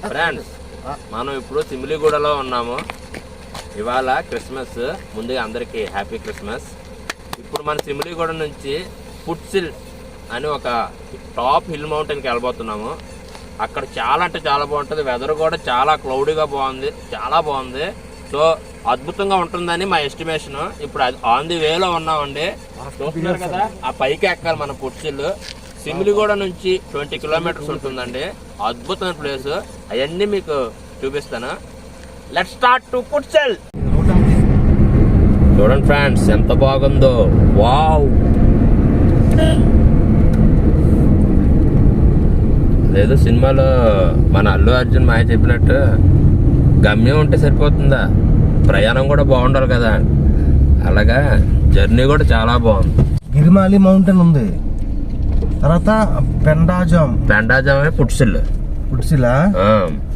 Friends, మనం ఇప్పుడు సిమిలిగూడలో ఉన్నాము. ఇవాళ క్రిస్మస్. ముందుగా అందరికీ హ్యాపీ క్రిస్మస్. ఇప్పుడు మన సిమిలిగూడ నుంచి ఫుట్సిల్ అని ఒక టాప్ హిల్ మౌంటైన్కి వెళ్ళబోతున్నాము. అక్కడ చాలా అంటే చాలా బాగుంటుంది. వెదర్ కూడా చాలా క్లౌడీగా బాగుంది, చాలా బాగుంది. సో అద్భుతంగా ఉంటుందని మా ఎస్టిమేషన్. ఇప్పుడు ఆన్ ది వేలో ఉన్నామండి. చూస్తున్నారు కదా, ఆ పైకి ఎక్కాలి మన ఫుట్సిల్. సిమిలిగూడ నుంచి 20 కిలోమీటర్స్ ఉంటుందండి. అద్భుతమైన ప్లేస్. అవన్నీ మీకు చూపిస్తాను. లెట్స్ స్టార్ట్ టు ఫుట్సిల్. చూడండి ఫ్రెండ్స్, ఎంత బాగుందో. వావ్. లేదు, సినిమాలో మన అల్లు అర్జున్ మాయ చెప్పినట్టు గమ్యం ఉంటే సరిపోతుందా, ప్రయాణం కూడా బాగుండాలి కదా. అలాగా జర్నీ కూడా చాలా బాగుంది. గిరిమాలి మౌంటైన్ ఉంది, తర్వాత పెండాజామ్ ఫుట్సిల్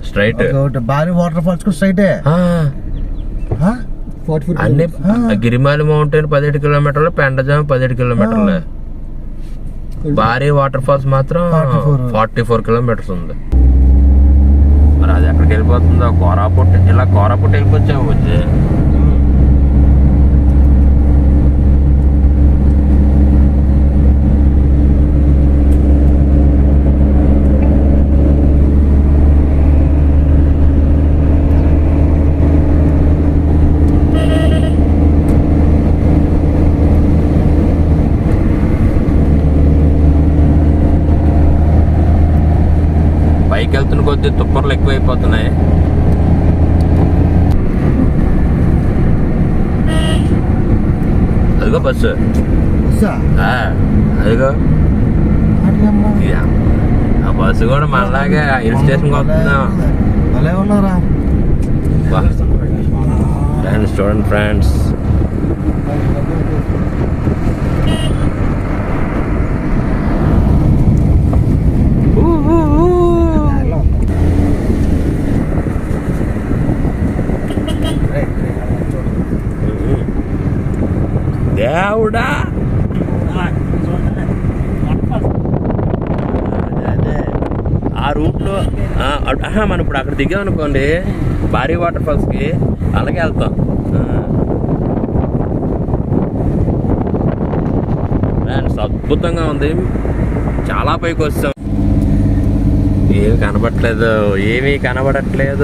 స్ట్రైట్. భారీ వాటర్ ఫాల్స్ కూడా స్ట్రైటే. అన్ని గిరిమాలి మౌంటైన్ 17 కిలోమీటర్లు, పెండాజామ్ 17 కిలోమీటర్లు. భారీ వాటర్ ఫాల్స్ మాత్రం 44 కిలోమీటర్స్ ఉంది. మరి అది ఎక్కడికి వెళ్ళిపోతుందో, కోరాపుట్. ఇలా కోరాపుట్ వెళ్ళిపోవచ్చాము వచ్చి. పైకి వెళ్తున్న కొద్ది తుప్పర్లు ఎక్కువైపోతున్నాయి. అదిగో బస్సు, అదిగో ఆ బస్సు కూడా మనలాగే హిల్ స్టేషన్కి వస్తున్నాం. చూడండి ఫ్రెండ్స్, దేవుడా. ఆ రూట్లో మనం ఇప్పుడు అక్కడ దిగామనుకోండి, భారీ వాటర్ ఫాల్స్కి, అలాగే వెళ్తాం. ఫ్రెండ్స్, అద్భుతంగా ఉంది. చాలా పైకి వస్తాం. ఏమీ కనబడట్లేదు. అక్కడ ఏదో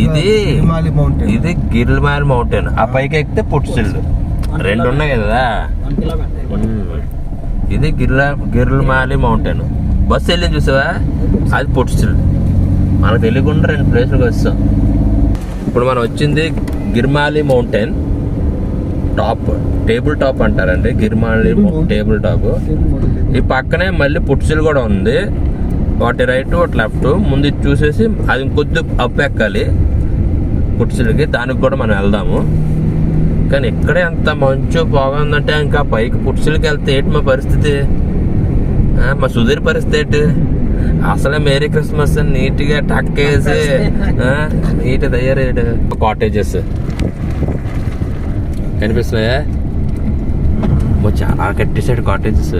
ఇది గిరిమాలి మౌంటైన్. ఆ పైకి ఎక్కితే ఫుట్సిల్. రెండు ఉన్నాయి కదా. ఇది గిరిమాలి మౌంటైన్. బస్సు వెళ్ళింది చూసావా, అది ఫుట్సిల్. మనకు తెలియకుండా 2 ప్లేసులకు వస్తాం. ఇప్పుడు మనం వచ్చింది గిరిమాలి మౌంటైన్ టాప్, టేబుల్ టాప్ అంటారండి. గిరిమాలి టేబుల్ టాప్. ఈ పక్కనే మళ్ళీ ఫుట్సిల్ కూడా ఉంది. వాటి రైట్, వాటి లెఫ్ట్. ముందు చూసేసి అది ఇంకొద్ది అప్ ఎక్కాలి ఫుట్సిల్కి. దానికి కూడా మనం వెళ్దాము. కానీ ఇక్కడే అంత మంచు బాగుందంటే ఇంకా పైకి ఫుట్సిల్కి వెళ్తే ఏంటి మా పరిస్థితి, మా సుధీర్ పరిస్థితి ఏంటి? అసలే మేరీ క్రిస్మస్ అని నీట్గా టక్కేసి నీట్ తయారయ్యాడు. కాటేజెస్ కనిపిస్తున్నాయా? చాలా కట్టేసాడు కాటేజెస్.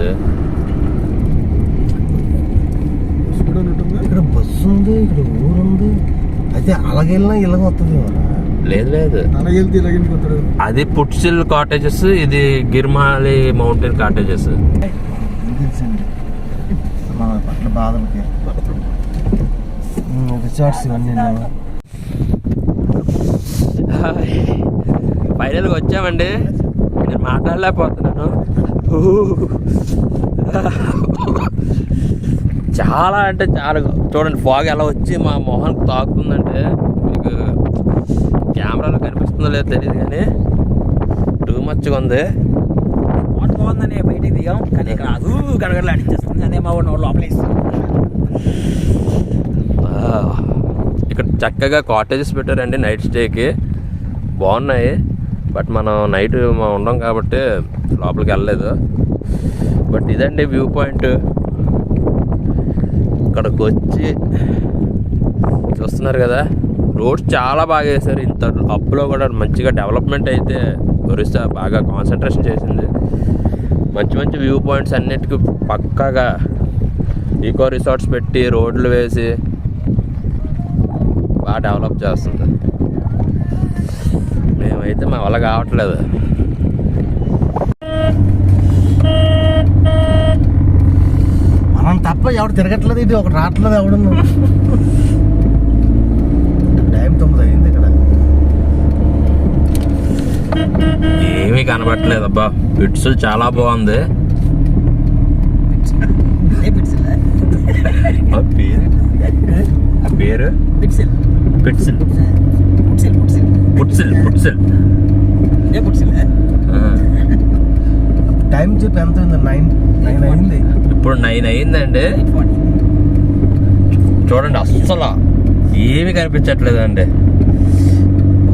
ఇక్కడ బస్సు ఉంది, ఇక్కడ ఊరుంది. అయితే అలాగెళ్ళినా ఇలాగ వస్తుంది. లేదు, అది ఫుట్సిల్ కాటేజెస్, ఇది గిరిమాలి మౌంటైన్ కాటేజెస్. బాధలకి రిసార్ట్స్ ఇవన్నీ. ఫైనల్గా వచ్చామండి. నేను మాట్లాడలేకపోతున్నాను. చాలా అంటే చాలా. చూడండి ఫాగ్ ఎలా వచ్చి మా మొహానికి తాకుతుందంటే, మీకు కెమెరాలో కనిపిస్తుందో లేదో తెలియదు కానీ టూ మచ్గా ఉంది. బాగుందని బయటికి దిగాం, కానీ ఇక్కడ అదు గడగడలు అడిచేస్తుంది. అదే మా వాడు లోపల ఇక్కడ చక్కగా కాటేజెస్ పెట్టారండి నైట్ స్టేకి. బాగున్నాయి. బట్ మనం నైట్ ఉండం కాబట్టి లోపలికి వెళ్ళలేదు. బట్ ఇదండి వ్యూ పాయింట్. ఇక్కడికి వచ్చి చూస్తున్నారు కదా, రోడ్స్ చాలా బాగా వేశారు. ఇంత అప్లో కూడా మంచిగా డెవలప్మెంట్ అయితే ఒరిస్సా బాగా కాన్సన్ట్రేషన్ చేసింది. మంచి మంచి వ్యూ పాయింట్స్ అన్నిటికీ పక్కాగా ఈకో రిసార్ట్స్ పెట్టి రోడ్లు వేసి బాగా డెవలప్ చేస్తుంది. మేమైతే మా వల్ల కావట్లేదు. మనం తప్ప ఎవడు తిరగట్లేదు, ఇది ఒకటి రావట్లేదు ఎవడు. టైం 9 అయింది ఇక్కడ. ఏమీ కనబట్టలేదు అబ్బా. పిట్స్ చాలా బాగుంది. ఆ పేరు పిట్సిల్. టైం చెప్పి ఎంత అయింది? 9 అయింది. ఇప్పుడు 9 అయిందండి. చూడండి అస్సలు ఏమి కనిపించట్లేదండి.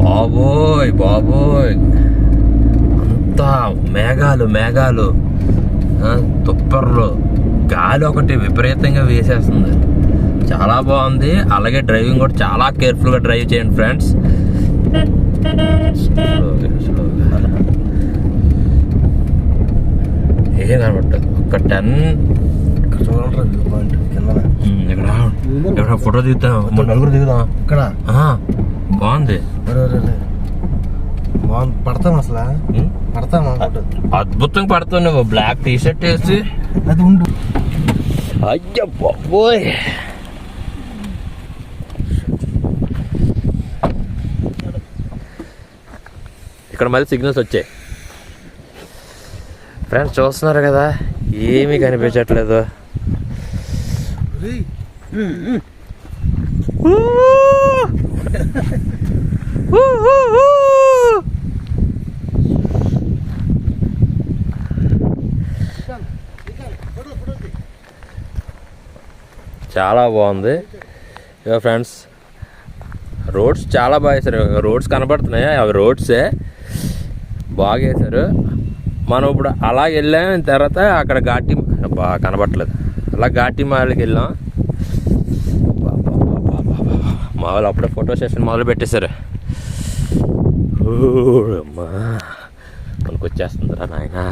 బాబోయ్ అంతా మేఘాలు తుప్పర్లు, గాలి ఒకటి విపరీతంగా వేసేస్తుంది. చాలా బాగుంది. అలాగే డ్రైవింగ్ కూడా చాలా కేర్ఫుల్గా డ్రైవ్ చేయండి ఫ్రెండ్స్. ఏం కనబట్టదు. ఒక 10 చూడండి వ్యూ పాయింట్ కింద. ఇక్కడ ఫోటో దిగుతాం, 4 దిగుదాం ఇక్కడ. బాగుంది. బాగుంది. పడతాం అసలు పడతాం. అద్భుతంగా పడుతుంది. నువ్వు బ్లాక్ టీ షర్ట్ వేసి అది ఉండు. అయ్యో బాబోయ్. ఇక్కడ మళ్ళీ సిగ్నల్స్ వచ్చాయి ఫ్రెండ్స్. చూస్తున్నారు కదా, ఏమీ కనిపించట్లేదు. చాలా బాగుంది. ఇక ఫ్రెండ్స్ రోడ్స్ చాలా బాగా వేశారు. రోడ్స్ కనబడుతున్నాయి, అవి రోడ్సే బాగా వేశారు. మనం ఇప్పుడు అలా వెళ్ళాం. తర్వాత అక్కడ ఘాటి బాగా కనబడట్లేదు. అలా ఘాటి మాల్కి వెళ్ళాం. మా వాళ్ళు అప్పుడే ఫోటో సెషన్ మొదలు పెట్టేశారు. అమ్మా మనకు వచ్చేస్తుందిరా నాయనా.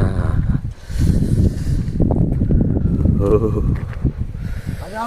అది